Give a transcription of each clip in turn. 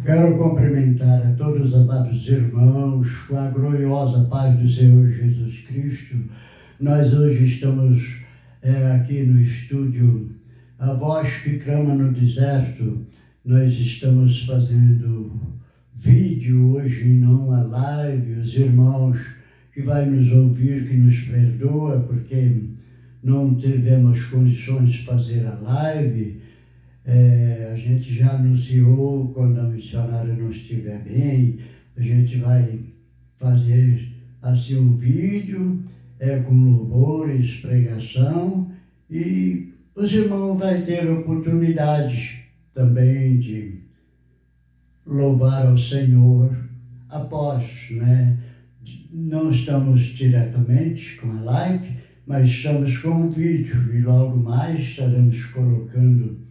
Quero cumprimentar a todos os amados irmãos com a gloriosa paz do Senhor Jesus Cristo. Nós hoje estamos aqui no estúdio A Voz que Clama no Deserto. Nós estamos fazendo vídeo hoje, não a live. Os irmãos que vai nos ouvir, que nos perdoa, porque não tivemos condições de fazer a live. A gente já anunciou, quando a missionária não estiver bem, a gente vai fazer assim um vídeo com louvores, pregação, e os irmãos vão ter oportunidades também de louvar ao Senhor após, né? Não estamos diretamente com a live, mas estamos com um vídeo, e logo mais estaremos colocando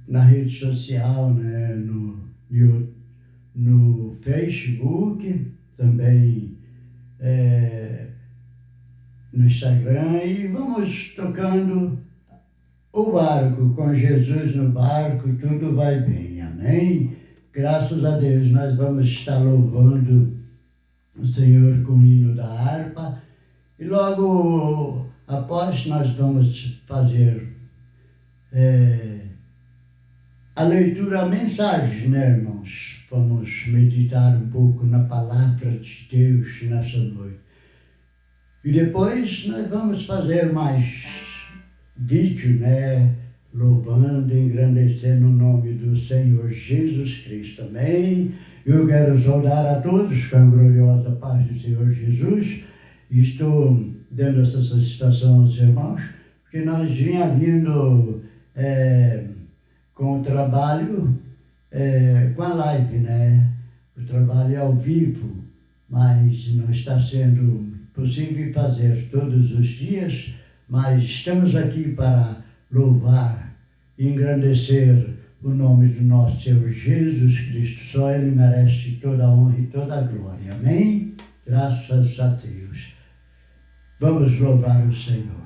na rede social, né, no Facebook, também no Instagram, e vamos tocando o barco, com Jesus no barco, tudo vai bem, amém? Graças a Deus, nós vamos estar louvando o Senhor com o hino da harpa, e logo após nós vamos fazer a leitura, a mensagem, né, irmãos? Vamos meditar um pouco na palavra de Deus nessa noite. E depois nós vamos fazer mais vídeo, né? Louvando, engrandecendo o nome do Senhor Jesus Cristo. Amém? Eu quero saudar a todos com a gloriosa paz do Senhor Jesus. E estou dando essa satisfação aos irmãos, porque nós vinha vindo com o trabalho, com a live, né? O trabalho é ao vivo, mas não está sendo possível fazer todos os dias, mas estamos aqui para louvar e engrandecer o nome do nosso Senhor Jesus Cristo. Só Ele merece toda a honra e toda a glória. Amém? Graças a Deus. Vamos louvar o Senhor.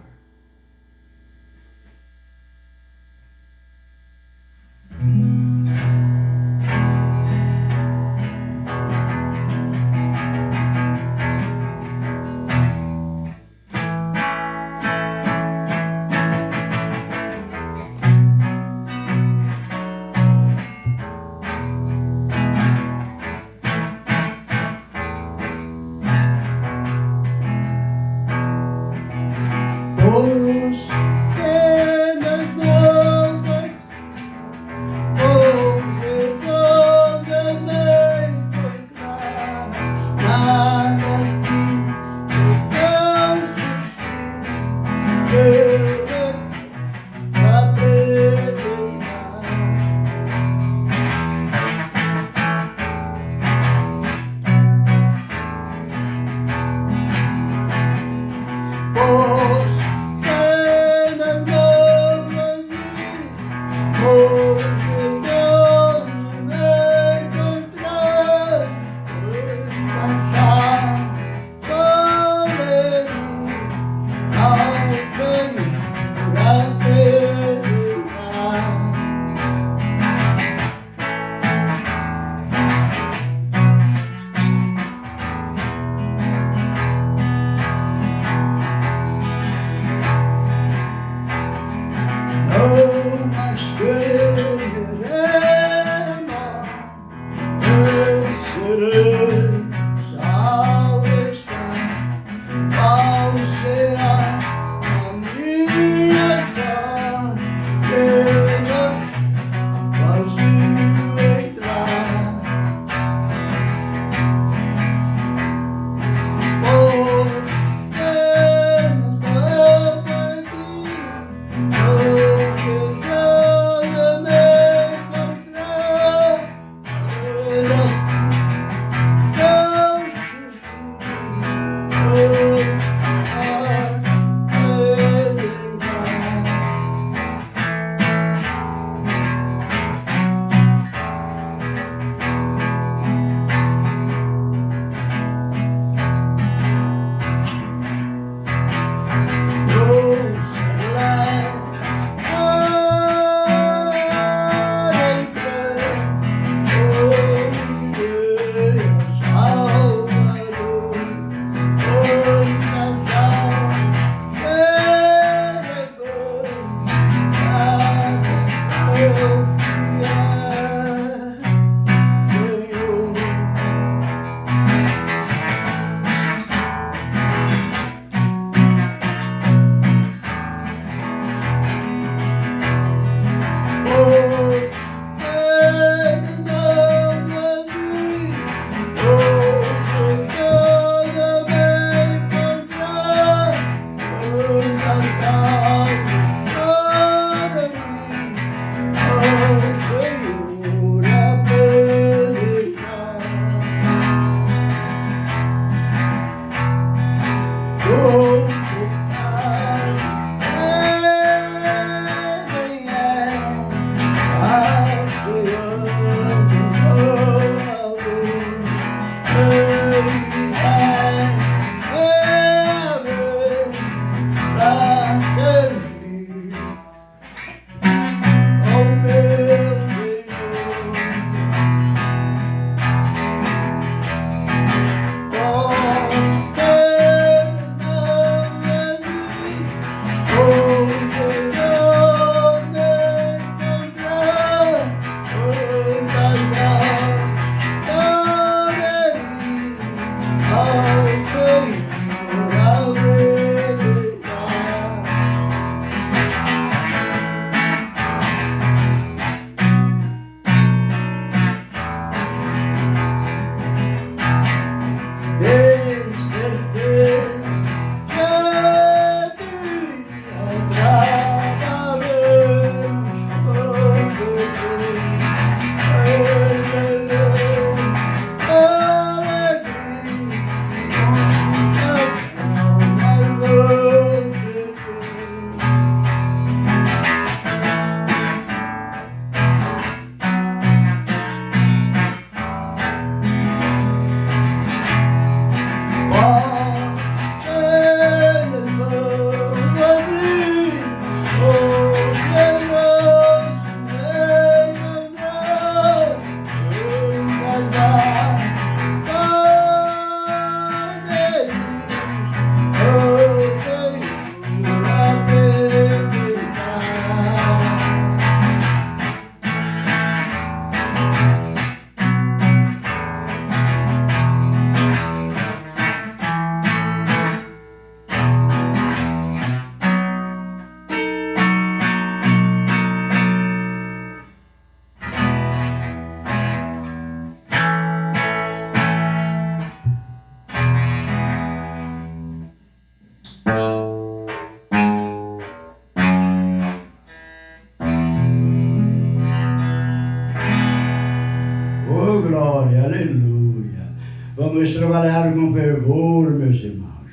Vamos trabalhar com fervor, meus irmãos,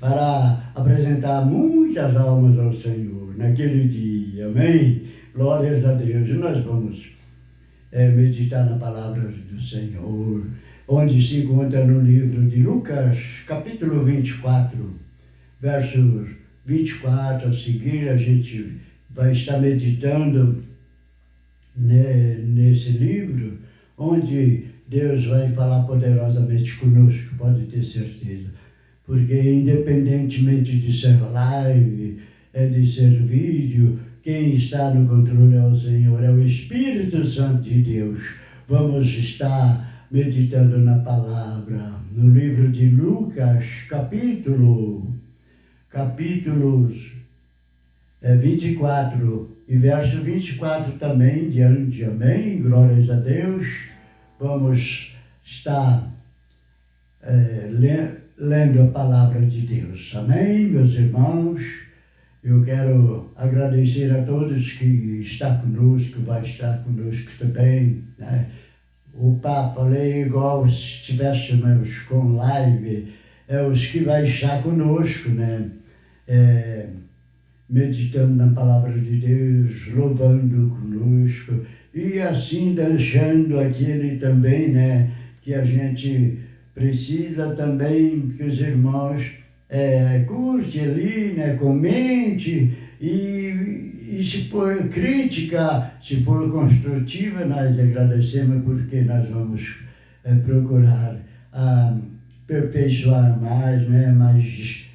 para apresentar muitas almas ao Senhor naquele dia, amém? Glórias a Deus. E nós vamos meditar na palavra do Senhor, onde se encontra no livro de Lucas, capítulo 24, versos 24 a seguir. A gente vai estar meditando nesse livro, onde Deus vai falar poderosamente conosco, pode ter certeza. Porque independentemente de ser live, de ser vídeo, quem está no controle é o Senhor, é o Espírito Santo de Deus. Vamos estar meditando na palavra, no livro de Lucas, capítulos 24 e verso 24 também, diante, amém, glórias a Deus. Vamos estar lendo a palavra de Deus, amém, meus irmãos. Eu quero agradecer a todos que estão conosco, vai estar conosco também, né? Falei igual se estivéssemos com live, os que vai estar conosco, né? Meditando na palavra de Deus, louvando conosco, e assim deixando aquele também, né, que a gente precisa também que os irmãos curte ali, né, comente, e se for crítica, se for construtiva, nós agradecemos, porque nós vamos procurar aperfeiçoar mais, né, mas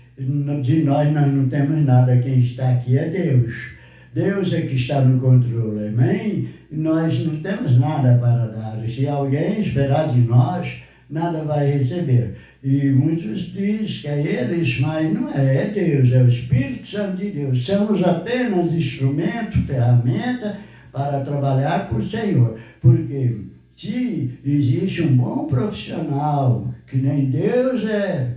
de nós não temos nada, quem está aqui é Deus. Deus é que está no controle, amém? E nós não temos nada para dar. Se alguém esperar de nós, nada vai receber. E muitos dizem que é eles, mas não é Deus, é o Espírito Santo de Deus. Somos apenas instrumento, ferramenta para trabalhar para o Senhor. Porque se existe um bom profissional, que nem Deus é,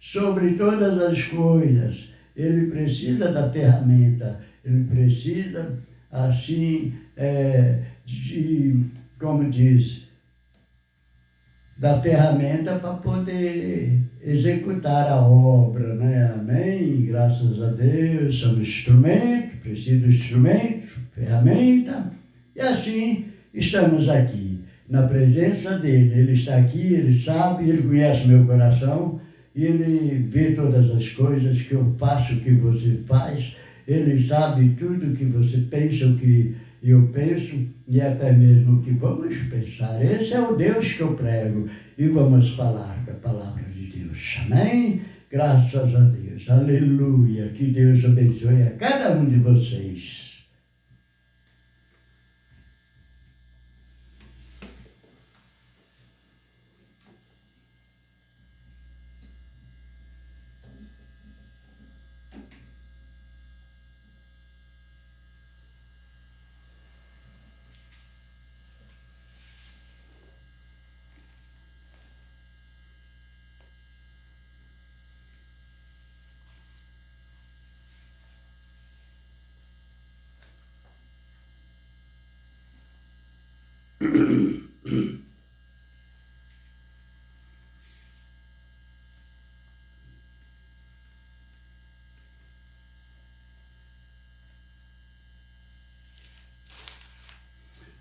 sobre todas as coisas, ele precisa da ferramenta, ele precisa, assim, como diz, da ferramenta para poder executar a obra, né? Amém? Graças a Deus, somos instrumento, preciso de instrumento, ferramenta, e assim estamos aqui, na presença dele. Ele está aqui, ele sabe, ele conhece meu coração, e ele vê todas as coisas que eu faço, o que você faz. Ele sabe tudo o que você pensa, o que eu penso, e até mesmo o que vamos pensar. Esse é o Deus que eu prego, e vamos falar da palavra de Deus. Amém? Graças a Deus. Aleluia. Que Deus abençoe a cada um de vocês.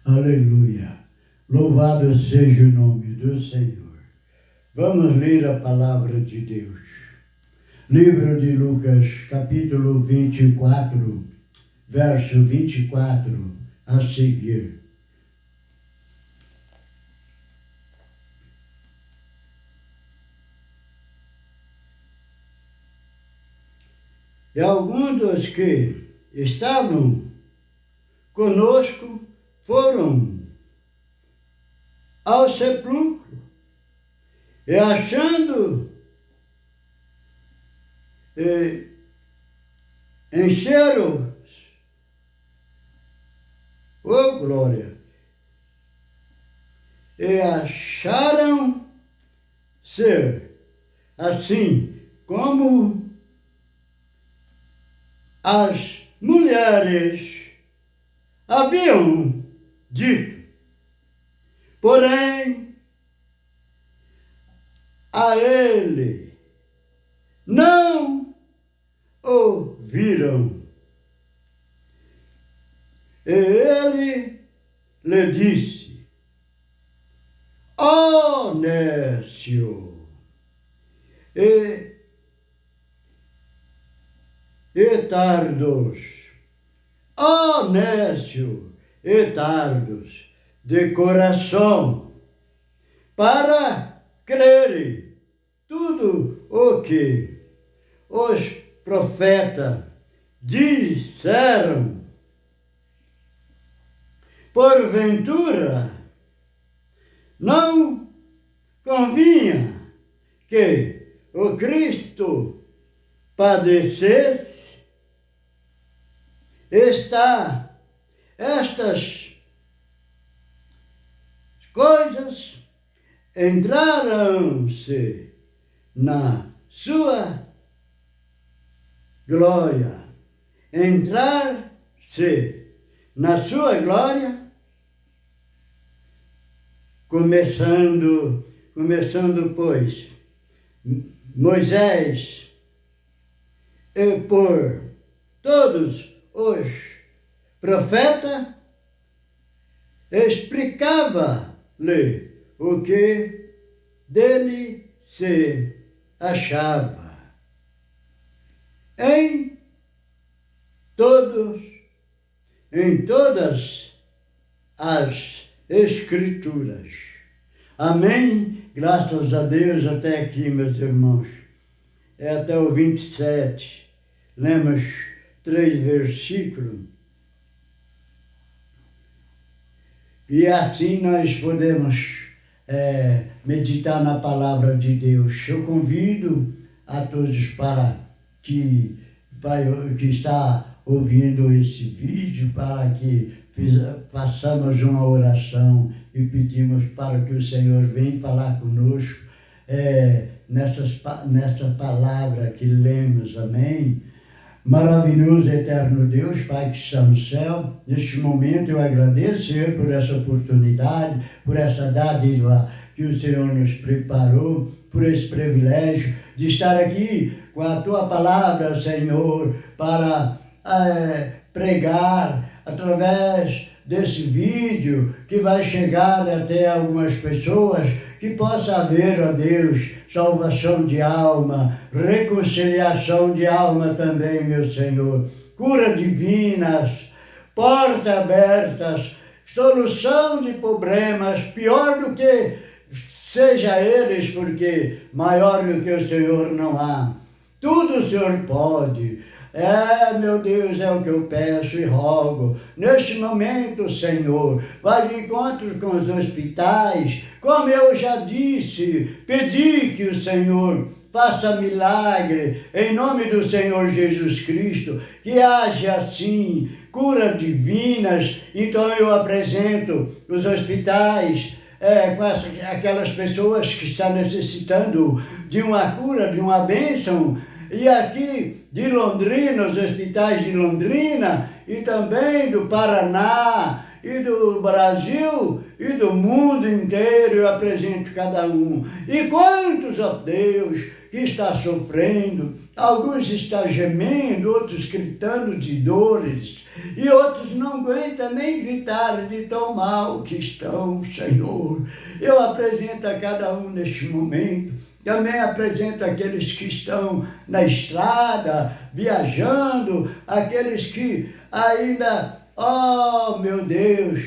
Aleluia. Louvado seja o nome do Senhor. Vamos ler a palavra de Deus. Livro de Lucas, capítulo 24, verso 24 a seguir. E alguns dos que estavam conosco foram ao sepulcro e achando, encheram, oh glória, e acharam ser assim como as mulheres haviam dito. Porém, a ele não ouviram. E ele lhe disse: ó nécio e tardos, ó nécio e tardos de coração, para crer tudo o que os profetas disseram. Porventura, não convinha que o Cristo padecesse? Estas coisas entraram-se na sua glória. Entrar-se na sua glória, começando, pois, Moisés e por todos os profetas, explicava-lhe o que dele se achava. Em todas as Escrituras. Amém? Graças a Deus até aqui, meus irmãos. É até o 27. Lemos 3 versículos. E assim nós podemos meditar na palavra de Deus. Eu convido a todos para que está ouvindo esse vídeo, para que façamos uma oração e pedimos para que o Senhor venha falar conosco nessa palavra que lemos, amém? Maravilhoso, eterno Deus, Pai que está no céu, neste momento eu agradeço, Senhor, por essa oportunidade, por essa dádiva que o Senhor nos preparou, por esse privilégio de estar aqui com a Tua palavra, Senhor, para pregar através desse vídeo que vai chegar até algumas pessoas, que possa haver, ó Deus, salvação de alma, reconciliação de alma também, meu Senhor, cura divinas, portas abertas, solução de problemas, pior do que seja eles, porque maior do que o Senhor não há. Tudo o Senhor pode. Meu Deus, é o que eu peço e rogo. Neste momento, Senhor, vai de encontro com os hospitais. Como eu já disse, pedi que o Senhor faça milagre, em nome do Senhor Jesus Cristo, que haja assim, curas divinas. Então eu apresento os hospitais, com aquelas pessoas que estão necessitando de uma cura, de uma bênção. E aqui de Londrina, os hospitais de Londrina, e também do Paraná, e do Brasil, e do mundo inteiro, eu apresento cada um. E quantos, ó Deus, que está sofrendo, alguns estão gemendo, outros gritando de dores, e outros não aguentam nem gritar de tão mal que estão, Senhor. Eu apresento a cada um neste momento. Também apresento aqueles que estão na estrada, viajando, aqueles que ainda, meu Deus,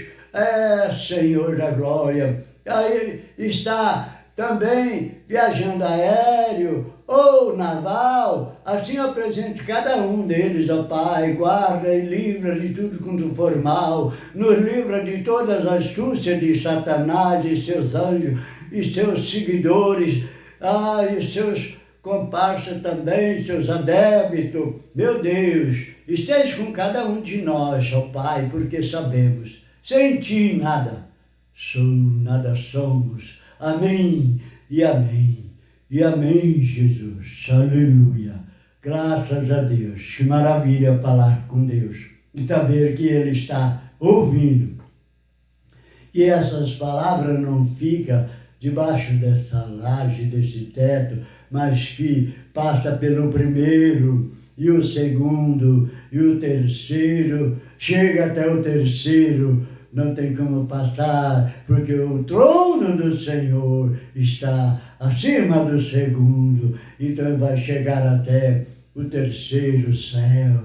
Senhor da glória, aí está também viajando aéreo ou naval. Assim eu apresento cada um deles, ó Pai, guarda e livra de tudo quanto for mal, nos livra de todas as astúcias de Satanás e seus anjos e seus seguidores, e seus comparsas também, seus adébitos. Meu Deus, esteja com cada um de nós, ó Pai, porque sabemos, sem Ti nada sou, nada somos. Amém e amém. E amém, Jesus. Aleluia. Graças a Deus. Que maravilha falar com Deus e saber que Ele está ouvindo. E essas palavras não ficam debaixo dessa laje, desse teto, mas que passa pelo primeiro, e o segundo, e o terceiro, chega até o terceiro, não tem como passar, porque o trono do Senhor está acima do segundo, então vai chegar até o terceiro céu.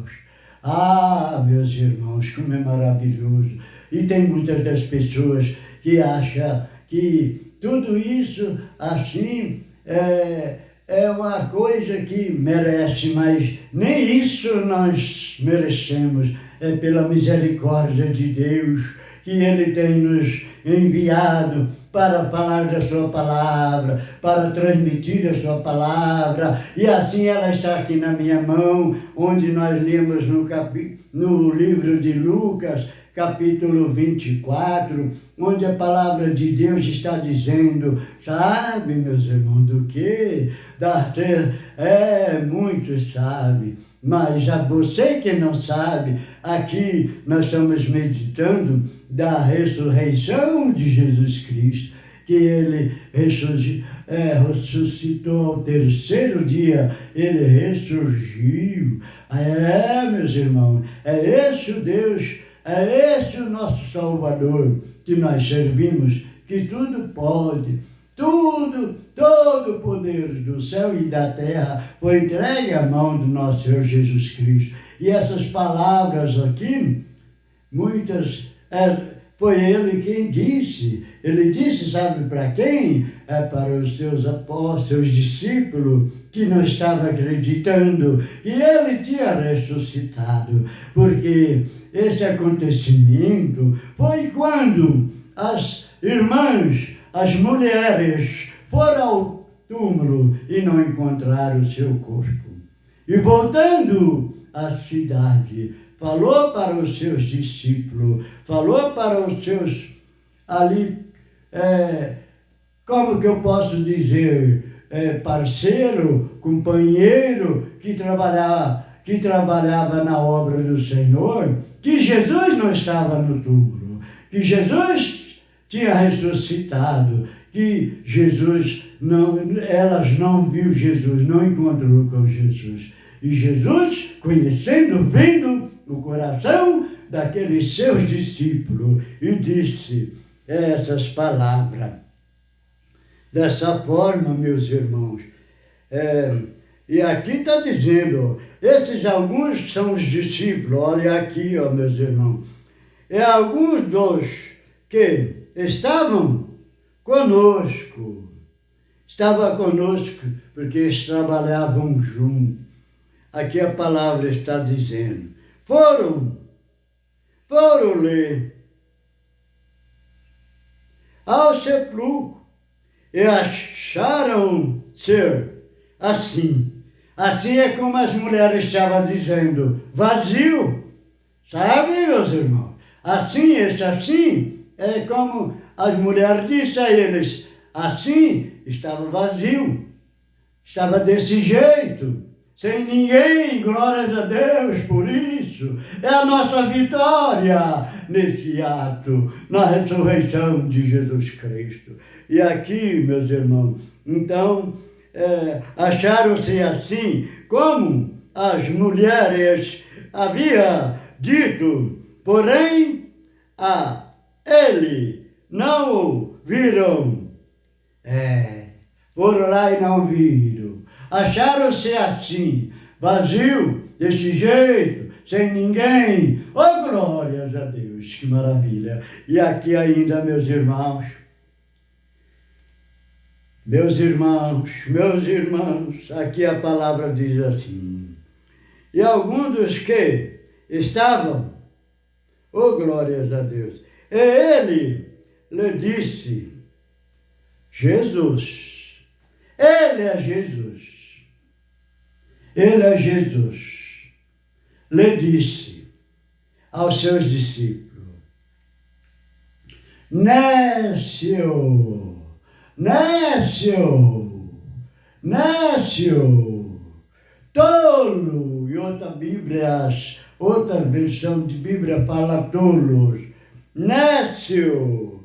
Ah, meus irmãos, como é maravilhoso. E tem muitas das pessoas que acham que tudo isso assim é uma coisa que merece, mas nem isso nós merecemos. É pela misericórdia de Deus que Ele tem nos enviado para falar da sua palavra, para transmitir a sua palavra. E assim ela está aqui na minha mão, onde nós lemos no livro de Lucas, capítulo 24, onde a palavra de Deus está dizendo, sabe, meus irmãos, do que? Muitos sabem, mas a você que não sabe, aqui nós estamos meditando da ressurreição de Jesus Cristo, que Ele ressuscitou ao terceiro dia, Ele ressurgiu. Meus irmãos, é esse o Deus, é esse o nosso Salvador que nós servimos, que tudo pode, todo o poder do céu e da terra foi entregue à mão do nosso Senhor Jesus Cristo. E essas palavras aqui, muitas, foi Ele quem disse. Ele disse, sabe para quem? Para os seus apóstolos, seus discípulos, que não estavam acreditando. E Ele tinha ressuscitado, porque esse acontecimento foi quando as irmãs, as mulheres, foram ao túmulo e não encontraram o seu corpo. E voltando à cidade, falou para os seus discípulos, falou para os seus ali, como que eu posso dizer, parceiro, companheiro, que trabalhava na obra do Senhor, que Jesus não estava no túmulo, que Jesus tinha ressuscitado, que elas não viu Jesus, não encontrou com Jesus. E Jesus, conhecendo, vendo o coração daqueles seus discípulos, e disse essas palavras. Dessa forma, meus irmãos, e aqui está dizendo, esses alguns são os discípulos, olha aqui, ó, meus irmãos, alguns dos que estavam conosco, porque eles trabalhavam juntos. Aqui a palavra está dizendo, foram ler ao sepulcro e acharam ser assim. Assim é como as mulheres estavam dizendo, vazio. Sabe, meus irmãos? Assim é como as mulheres disseram a eles, assim estava vazio, estava desse jeito, sem ninguém, glórias a Deus por isso. É a nossa vitória nesse ato, na ressurreição de Jesus Cristo. E aqui, meus irmãos, então, acharam-se assim, como as mulheres haviam dito, porém, ele não o viram. Foram lá e não viram. Acharam-se assim, vazio, desse jeito, sem ninguém. Oh, glórias a Deus, que maravilha. E aqui ainda, meus irmãos, aqui a palavra diz assim, e alguns dos que estavam, oh, glórias a Deus, e ele lhe disse, Jesus, Ele é Jesus, lhe disse aos seus discípulos, nécio, tolo, e outra versão de Bíblia fala tolos, nécio,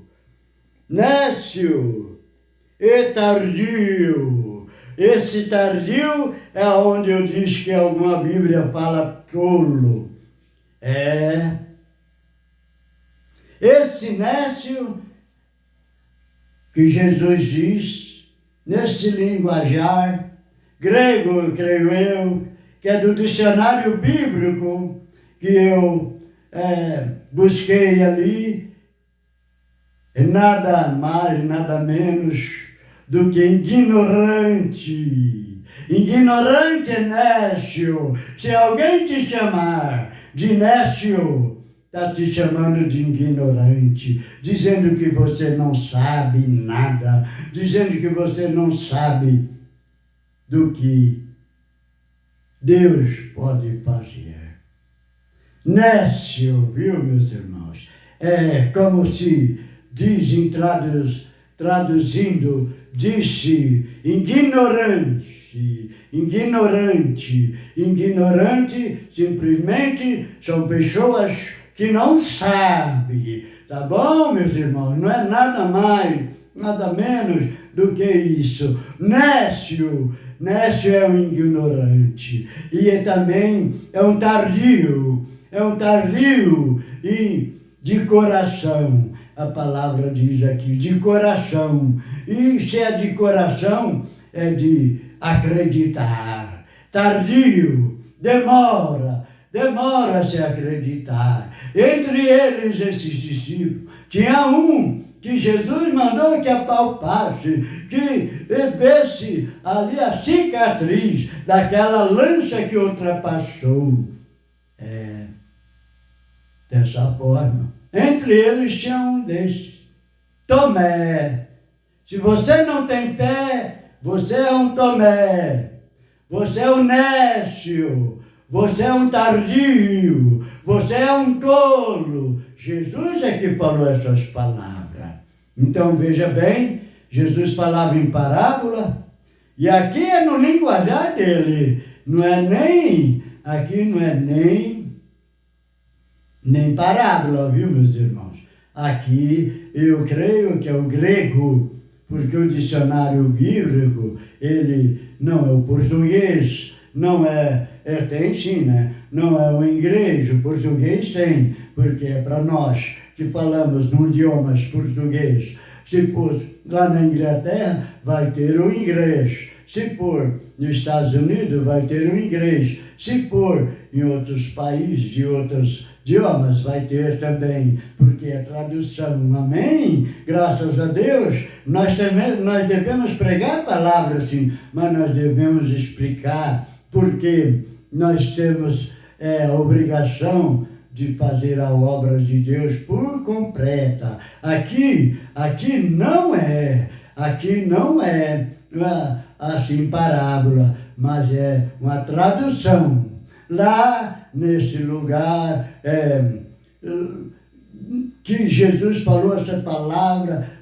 e tardio. Esse tardio é onde eu disse que alguma Bíblia fala tolo. Esse nécio que Jesus diz, nesse linguajar grego, creio eu, que é do dicionário bíblico que eu busquei ali, é nada mais, nada menos do que ignorante. Ignorante é nécio. Se alguém te chamar de nécio, está te chamando de ignorante, dizendo que você não sabe nada, dizendo que você não sabe do que Deus pode fazer. Nécio, viu, meus irmãos? É como se dizem, traduzindo, disse ignorante. Ignorante simplesmente são pessoas que não sabem. Tá bom, meus irmãos? Não é nada mais, nada menos do que isso. Nécio é um ignorante. E também é um tardio. É um tardio e de coração. A palavra diz aqui, de coração. E se é de coração, é de acreditar. Tardio, demora-se a acreditar. Entre eles, esses discípulos, tinha um que Jesus mandou que apalpasse, que visse ali a cicatriz daquela lança que ultrapassou. Dessa forma. Entre eles tinha um desses, Tomé. Se você não tem fé, você é um Tomé. Você é um nécio. Você é um tardio. Você é um tolo. Jesus é que falou essas palavras. Então veja bem, Jesus falava em parábola, e aqui é no linguajar dele. Aqui não é nem parábola, viu, meus irmãos? Aqui eu creio que é o grego, porque o dicionário bíblico, ele não é o português, não tem sim, né? Não é o inglês, o português tem, porque é para nós que falamos no idioma português. Se for lá na Inglaterra, vai ter o inglês. Se for nos Estados Unidos, vai ter o inglês. Se for em outros países, de outros idiomas, vai ter também, porque é tradução. Amém? Graças a Deus, nós devemos pregar a palavra, sim, mas nós devemos explicar, porque nós temos a obrigação de fazer a obra de Deus por completa. Aqui não é assim parábola, mas é uma tradução. Lá nesse lugar que Jesus falou essa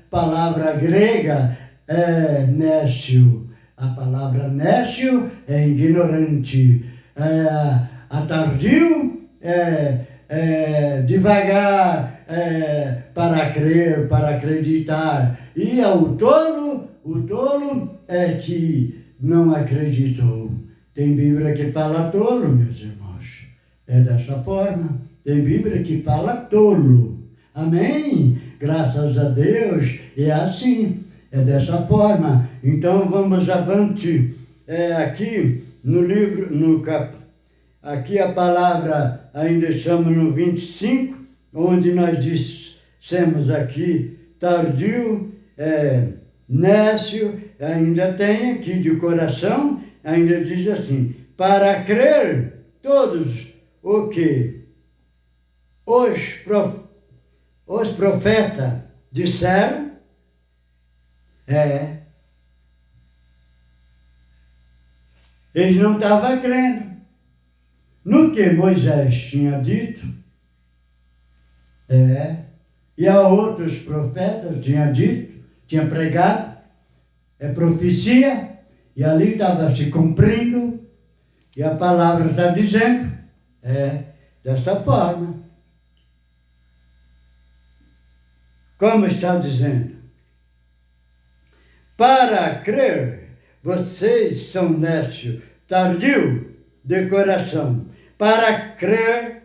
palavra grega nécio. A palavra nécio é ignorante. A tardio devagar para crer, para acreditar. E o tolo é que não acreditou. Tem Bíblia que fala tolo, meus irmãos. É dessa forma. Tem Bíblia que fala tolo. Amém? Graças a Deus. É assim. É dessa forma. Então vamos avante. Aqui no livro, aqui a palavra, ainda estamos no 25, onde nós dissemos aqui, tardio, nécio, ainda tem aqui de coração, ainda diz assim, para crer todos o que os profetas disseram, eles não estavam crendo no que Moisés tinha dito, e a outros profetas tinha pregado, profecia, e ali estava se cumprindo, e a palavra está dizendo, dessa forma. Como está dizendo? Para crer, vocês são nécios, tardio de coração. Para crer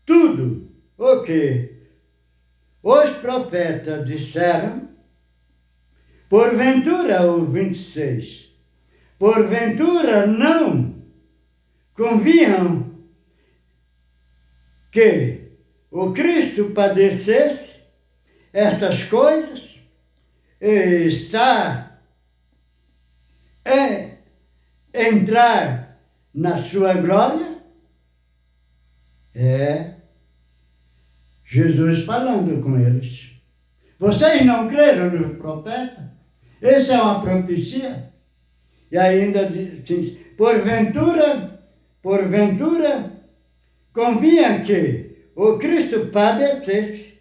tudo o que os profetas disseram, porventura, o 26, porventura não convinham que o Cristo padecesse estas coisas e entrar na sua glória? Jesus falando com eles. Vocês não creram no profeta? Essa é uma profecia. E ainda diz, porventura, convinha que o Cristo padecesse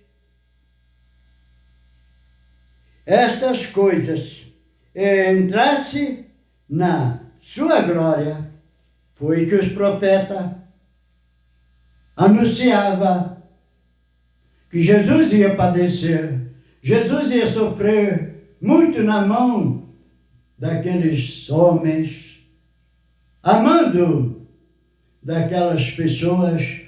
estas coisas e entrasse na sua glória. Foi que os profetas anunciavam que Jesus ia padecer, Jesus ia sofrer muito na mão daqueles homens, amando daquelas pessoas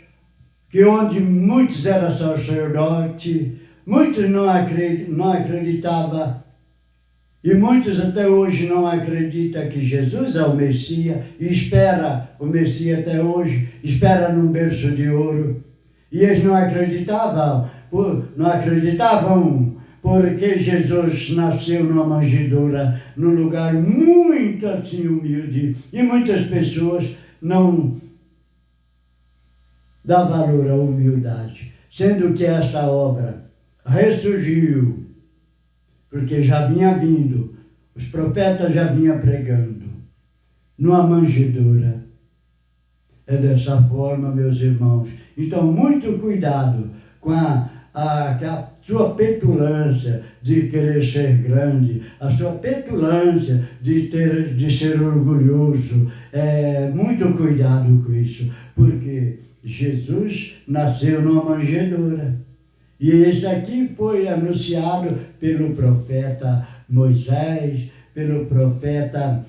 que onde muitos eram sacerdotes, muitos não acreditavam, e muitos até hoje não acreditam que Jesus é o Messias, e espera o Messias até hoje, espera num berço de ouro. E eles não acreditavam porque Jesus nasceu numa manjedoura, num lugar muito assim humilde, e muitas pessoas não dão valor à humildade, sendo que esta obra ressurgiu, porque já vinha vindo, os profetas já vinham pregando, numa manjedoura. É dessa forma, meus irmãos. Então, muito cuidado com a sua petulância de querer ser grande, a sua petulância de ser orgulhoso. Muito cuidado com isso, porque Jesus nasceu numa manjedoura. E esse aqui foi anunciado pelo profeta Moisés, pelo profeta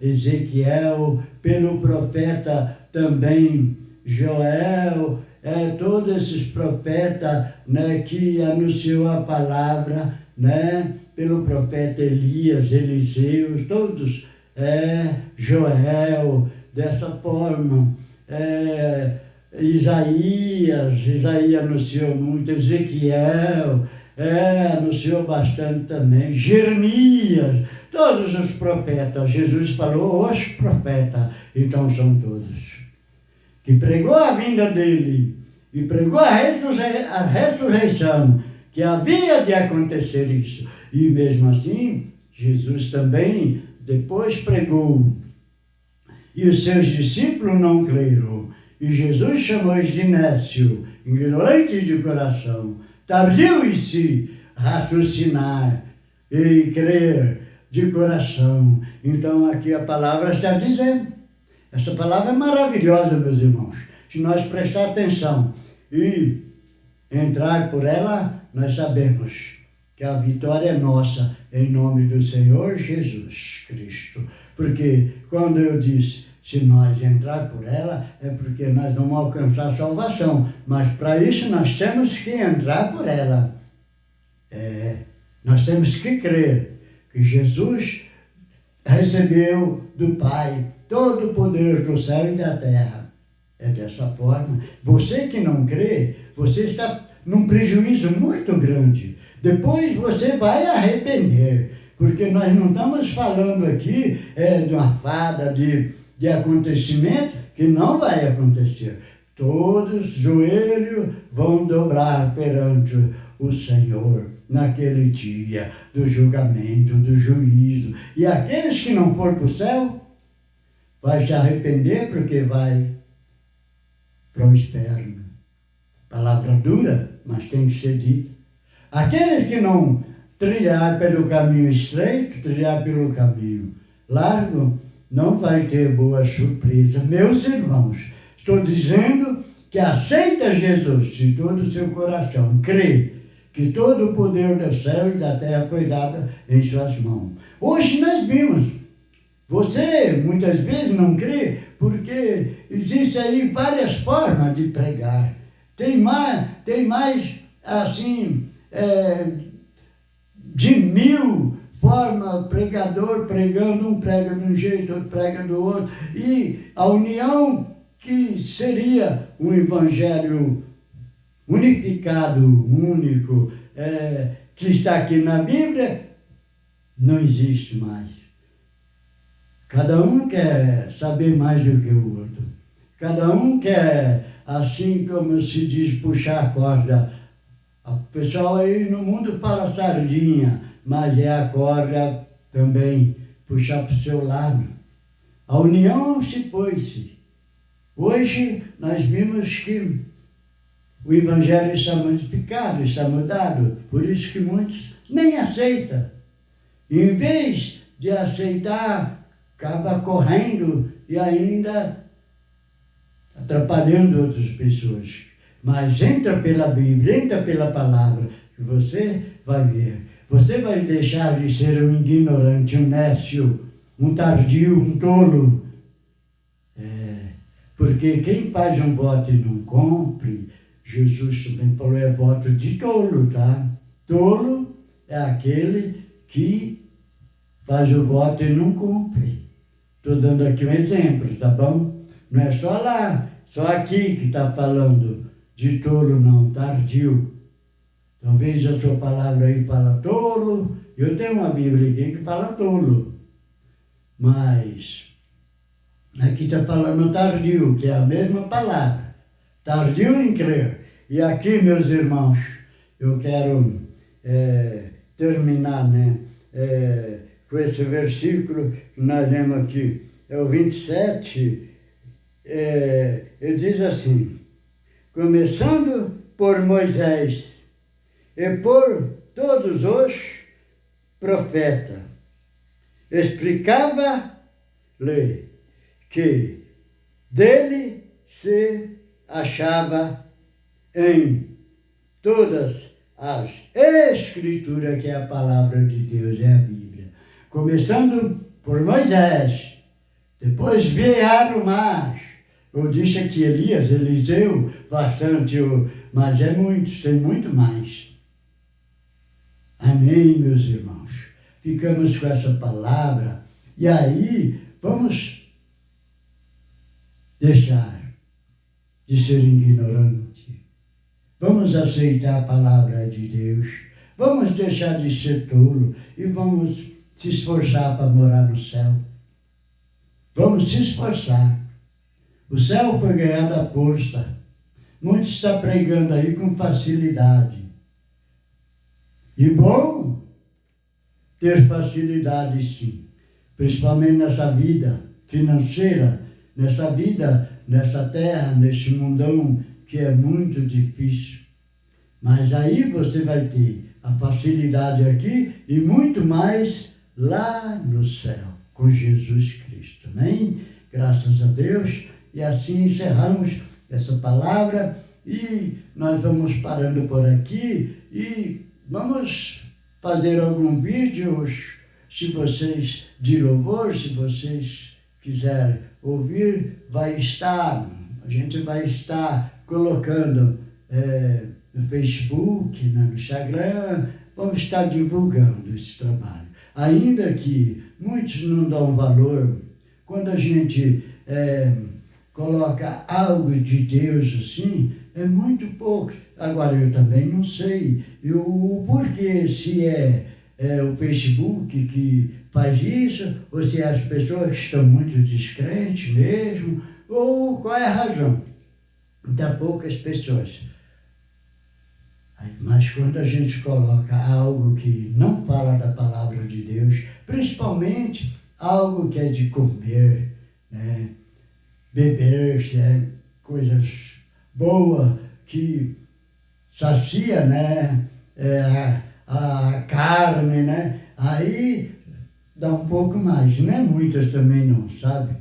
Ezequiel, pelo profeta também Joel, todos esses profetas, né, que anunciou a palavra, né, pelo profeta Elias, Eliseu, todos, Joel, dessa forma, Isaías anunciou muito, Ezequiel, anunciou bastante também, Jeremias, todos os profetas. Jesus falou, os profetas, então são todos. Que pregou a vinda dele e pregou a ressurreição, que havia de acontecer isso. E mesmo assim, Jesus também depois pregou. E os seus discípulos não creram. E Jesus chamou-os de nécio, ignorante de coração, tardio em si raciocinar e crer de coração. Então aqui a palavra está dizendo. Essa palavra é maravilhosa, meus irmãos. Se nós prestar atenção e entrar por ela, nós sabemos que a vitória é nossa, em nome do Senhor Jesus Cristo. Porque quando eu disse, se nós entrar por ela, é porque nós vamos alcançar a salvação. Mas para isso nós temos que entrar por ela. Nós temos que crer que Jesus recebeu do Pai todo o poder do céu e da terra. É dessa forma. Você que não crê, você está num prejuízo muito grande. Depois você vai arrepender, porque nós não estamos falando aqui de uma fada, de acontecimento que não vai acontecer. Todos os joelhos vão dobrar perante o Senhor naquele dia do julgamento, do juízo. E aqueles que não for para o céu, vai se arrepender porque vai para o inferno. Palavra dura, mas tem que ser dita. Aqueles que não trilhar pelo caminho estreito, trilhar pelo caminho largo, não vai ter boa surpresa. Meus irmãos, estou dizendo que aceita Jesus de todo o seu coração, crê que todo o poder do céu e da terra foi dado em suas mãos. Hoje nós vimos, você muitas vezes não crê, porque existem aí várias formas de pregar. Tem mais assim, de 1000 formas, pregador pregando, um prega de um jeito, outro prega do outro, e a união que seria um evangelho unificado, único, que está aqui na Bíblia, não existe mais. Cada um quer saber mais do que o outro. Cada um quer, assim como se diz, puxar a corda. O pessoal aí no mundo fala sardinha, mas é a corda também, puxar para o seu lado. A união se pôs-se. Hoje nós vimos que o Evangelho está modificado, está mudado, por isso que muitos nem aceitam. Em vez de aceitar, acaba correndo e ainda atrapalhando outras pessoas. Mas entra pela Bíblia, entra pela palavra, que você vai ver. Você vai deixar de ser um ignorante, um nécio, um tardio, um tolo. Porque quem faz um voto e não cumpre, Jesus também falou, é voto de tolo, tá? Tolo é aquele que faz o voto e não cumpre. Estou dando aqui um exemplo, tá bom? Não é só lá, só aqui que está falando de tolo, não, tardio. Talvez a sua palavra aí fala tolo, eu tenho uma Bíblia aqui que fala tolo. Mas aqui está falando tardio, que é a mesma palavra. Tardio em crer. E aqui, meus irmãos, eu quero terminar, com esse versículo que nós lemos aqui. É o 27, ele diz assim, começando por Moisés e por todos os profetas, explicava-lhe que dele se achava em todas as Escrituras, que é a palavra de Deus, é a Bíblia. Começando por Moisés, depois vieram mais. Eu disse aqui Elias, Eliseu, bastante, mas é muitos, tem muito mais. Amém, meus irmãos. Ficamos com essa palavra e aí vamos deixar de ser ignorante. Vamos aceitar a palavra de Deus. Vamos deixar de ser tolo e vamos se esforçar para morar no céu. Vamos se esforçar. O céu foi ganhado à força. Muitos estão pregando aí com facilidade. E bom ter facilidade, sim. Principalmente nessa vida financeira, nessa vida, nessa terra, nesse mundão que é muito difícil. Mas aí você vai ter a facilidade aqui e muito mais lá no céu, com Jesus Cristo. Amém? Graças a Deus. E assim encerramos essa palavra e nós vamos parando por aqui e vamos fazer algum vídeo, se vocês de louvor, se vocês quiserem ouvir, a gente vai estar colocando no Facebook, no Instagram, vamos estar divulgando esse trabalho. Ainda que muitos não dão valor, quando a gente coloca algo de Deus assim, é muito pouco. Agora, eu também não sei o porquê, se é o Facebook que faz isso, ou se as pessoas estão muito descrentes mesmo, ou qual é a razão da poucas pessoas. Mas quando a gente coloca algo que não fala da palavra de Deus, principalmente algo que é de comer, beber, coisas boas, que sacia, a carne, aí dá um pouco mais, não é muitas também não, sabe?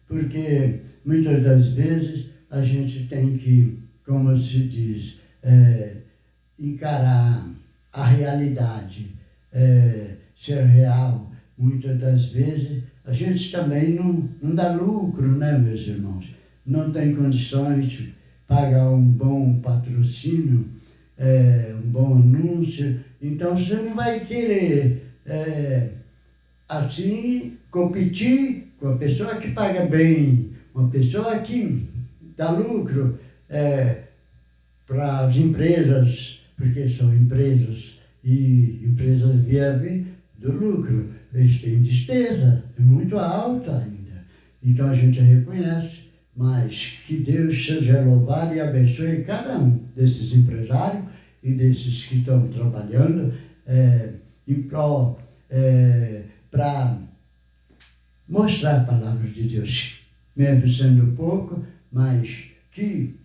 Porque muitas das vezes a gente tem que, como se diz, encarar a realidade ser real. Muitas das vezes a gente também não dá lucro, né, meus irmãos? Não tem condições de pagar um bom patrocínio, um bom anúncio. Então você não vai querer assim competir com a pessoa que paga bem, uma pessoa que dá lucro para as empresas, porque são empresas e empresas vivem do lucro. Eles têm despesa muito alta ainda. Então a gente reconhece, mas que Deus seja louvado e abençoe cada um desses empresários e desses que estão trabalhando para mostrar a palavra de Deus, mesmo sendo pouco, mas que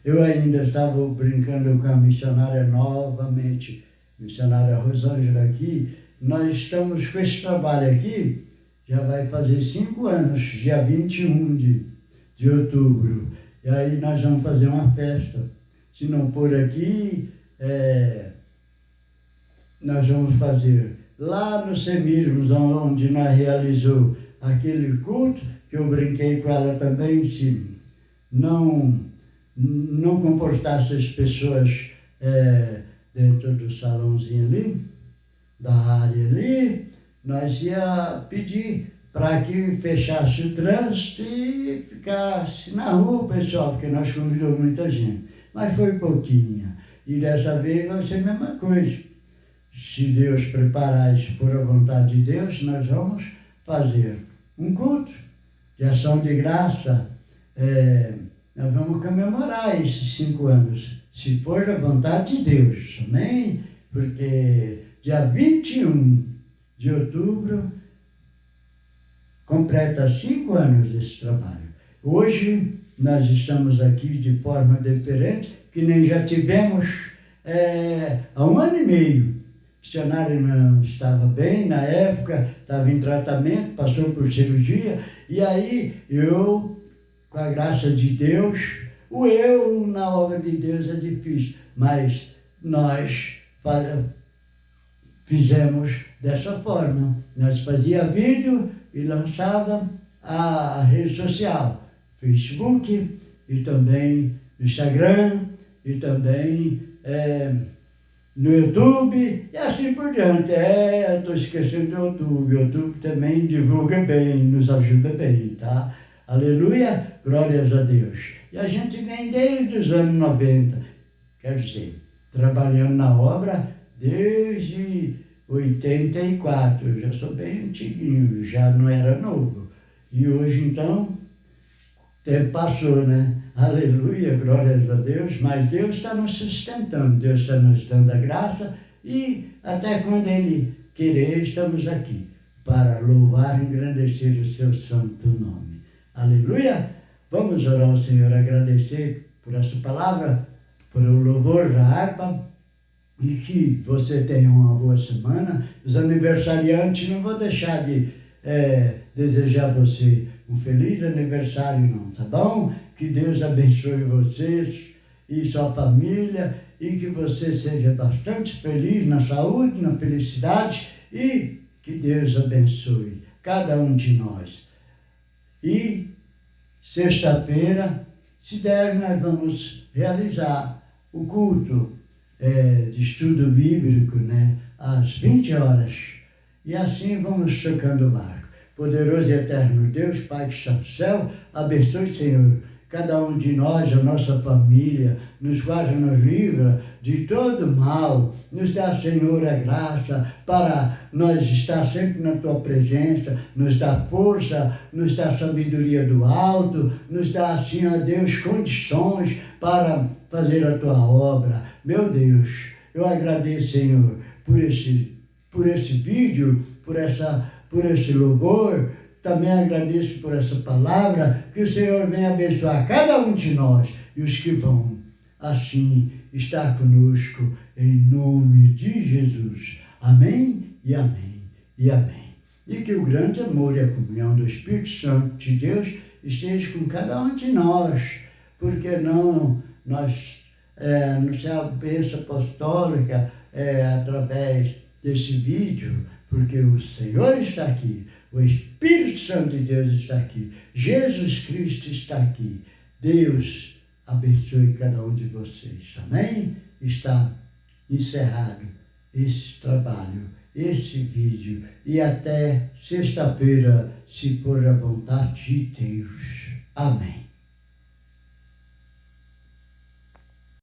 eu ainda estava brincando com a missionária novamente, missionária Rosângela aqui. Nós estamos com esse trabalho aqui, já vai fazer 5 anos, dia 21 de outubro. E aí nós vamos fazer uma festa. Se não for aqui, nós vamos fazer lá no Semirmos, onde nós realizou aquele culto, que eu brinquei com ela também, se não comportasse as pessoas dentro do salãozinho ali, da área ali, nós ia pedir para que fechasse o trânsito e ficasse na rua, pessoal, porque nós convidamos muita gente. Mas foi pouquinha. E dessa vez vai ser a mesma coisa. Se Deus preparar e se for a vontade de Deus, nós vamos fazer um culto de ação de graça. Nós vamos comemorar esses 5 anos, se for a vontade de Deus, amém? Porque dia 21 de outubro completa 5 anos esse trabalho. Hoje nós estamos aqui de forma diferente, que nem já tivemos há 1 ano e meio. O missionário não estava bem na época, estava em tratamento, passou por cirurgia, e aí eu, com a graça de Deus, na obra de Deus é difícil, mas nós fizemos dessa forma. Nós fazia vídeo e lançava a rede social, Facebook e também no Instagram e também no YouTube e assim por diante. Eu estou esquecendo do YouTube. O YouTube também divulga bem, nos ajuda bem, tá? Aleluia, glórias a Deus. E a gente vem desde os anos 90, quer dizer, trabalhando na obra desde 84. Eu já sou bem antiguinho, já não era novo. E hoje, então, o tempo passou, né? Aleluia, glórias a Deus. Mas Deus está nos sustentando, Deus está nos dando a graça e até quando Ele querer, estamos aqui para louvar e engrandecer o seu santo nome. Aleluia! Vamos orar ao Senhor, agradecer por esta palavra, por o louvor da harpa, e que você tenha uma boa semana. Os aniversariantes, não vou deixar de desejar a você um feliz aniversário não, tá bom? Que Deus abençoe vocês e sua família, e que você seja bastante feliz na saúde, na felicidade, e que Deus abençoe cada um de nós. E sexta-feira, se der, nós vamos realizar o culto de estudo bíblico, né, às 20 horas. E assim vamos tocando o barco. Poderoso e eterno Deus, Pai que está no céu, abençoe, Senhor, cada um de nós, a nossa família, nos guarda, nos livra de todo mal. Nos dá, Senhor, a graça para nós estar sempre na Tua presença, nos dá força, nos dá sabedoria do alto, nos dá, assim, ó Deus, condições para fazer a Tua obra. Meu Deus, eu agradeço, Senhor, por esse vídeo, por esse louvor. Também agradeço por essa palavra, que o Senhor venha abençoar cada um de nós e os que vão, assim, estar conosco, em nome de Jesus. Amém e amém e amém. E que o grande amor e a comunhão do Espírito Santo de Deus esteja com cada um de nós, porque não, nós, no céu, a bênção apostólica, através desse vídeo, porque o Senhor está aqui, o Espírito Santo de Deus está aqui, Jesus Cristo está aqui. Deus abençoe cada um de vocês. Amém? Está encerrado esse trabalho, esse vídeo, e até sexta-feira, se for a vontade de Deus. Amém.